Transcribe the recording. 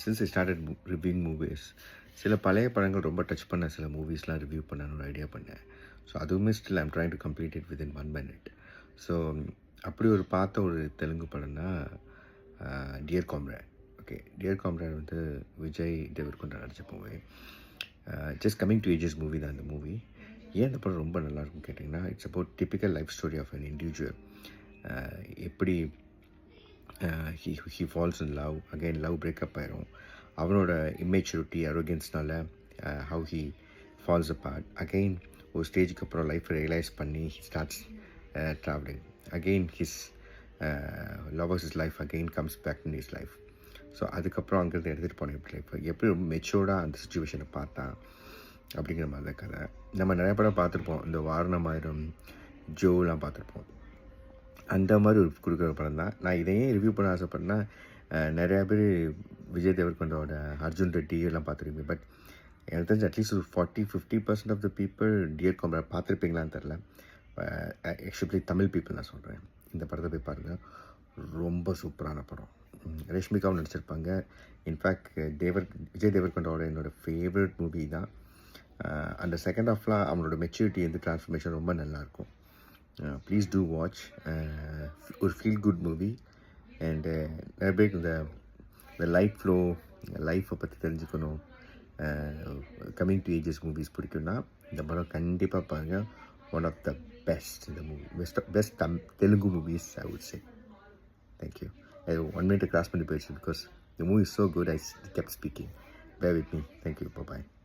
Since I started reviewing movies, சில பழைய படங்கள் ரொம்ப டச் பண்ண சில மூவிஸ்லாம் ரிவ்யூ பண்ணணும்னு ஐடியா பண்ணேன். ஸோ அதுவுமே still I'm trying to complete it within 1 minute. So அப்படி ஒரு பார்த்த ஒரு தெலுங்கு படம்னா dear comrade. Okay, dear comrade வந்து விஜய் தேவர்கொண்டா நடித்த movie. Just coming to ages movie தான் இந்த மூவி. ஏன் இந்த படம் ரொம்ப நல்லாயிருக்கும் கேட்டிங்கன்னா, it's about typical life story of an individual. எப்படி he falls in love, again love breakup ஆயிரும். அவனோட immaturity, arroganceனால how he falls apart. Again ஒரு ஸ்டேஜுக்கு அப்புறம் லைஃப்பை ரியலைஸ் பண்ணி he starts traveling. Again his lover's life again comes back in his life. So அதுக்கப்புறம் அங்கேருந்து எடுத்துகிட்டு போன எப்படி ரொம்ப மெச்சூர்டாக அந்த சுச்சுவேஷனை பார்த்தான் அப்படிங்கிற மாதிரி தான் கதை. நம்ம நிறைய படம் பார்த்துருப்போம், இந்த வாரணமாயிரம், ஜோலாம் பார்த்துருப்போம். அந்த மாதிரி ஒரு கொடுக்குற படம் தான். நான் இதையே ரிவ்யூ பண்ண ஆசைப்பட்றேன்னா, நிறையா பேர் விஜய் தேவர்கொண்டாவோட அர்ஜுன் ரெட்டி எல்லாம் பார்த்துருப்பீங்க. பட் எனக்கு தெரிஞ்சு அட்லீஸ்ட் ஒரு 40-50% of the people dear comrade பார்த்துருப்பீங்களான்னு தெரில. ஆக்சுவலி தமிழ் பீப்புள் நான் சொல்கிறேன். இந்த படத்தை போய் பாருங்கள், ரொம்ப சூப்பரான படம். ரஷ்மிகாவும் நடிச்சிருப்பாங்க. இன்ஃபேக்ட் விஜய் தேவர்கொண்டாவோட என்னோடய ஃபேவரட் மூவி தான். அந்த செகண்ட் ஹாஃப்லாம் அவனோட மெச்சூரிட்டி வந்து ட்ரான்ஸ்ஃபர்மேஷன் ரொம்ப நல்லாயிருக்கும். Please do watch. ஒரு ஃபீல் குட் மூவி. அண்டு நிறைய பேருக்கு இந்த லைஃப் ஃப்ளோ, லைஃப்பை பற்றி தெரிஞ்சுக்கணும், கம்மிங் டு ஏஜஸ் மூவிஸ் பிடிக்கும்னா இந்த படம் கண்டிப்பாக பாருங்கள். ஒன் ஆஃப் த பெஸ்ட் இந்த movie, best Telugu movies I would say. Thank you. 1 minute cross பண்ணி போயிடுச்சு because the movie is so good. I kept speaking. Bear with me. Thank you. Bye-bye.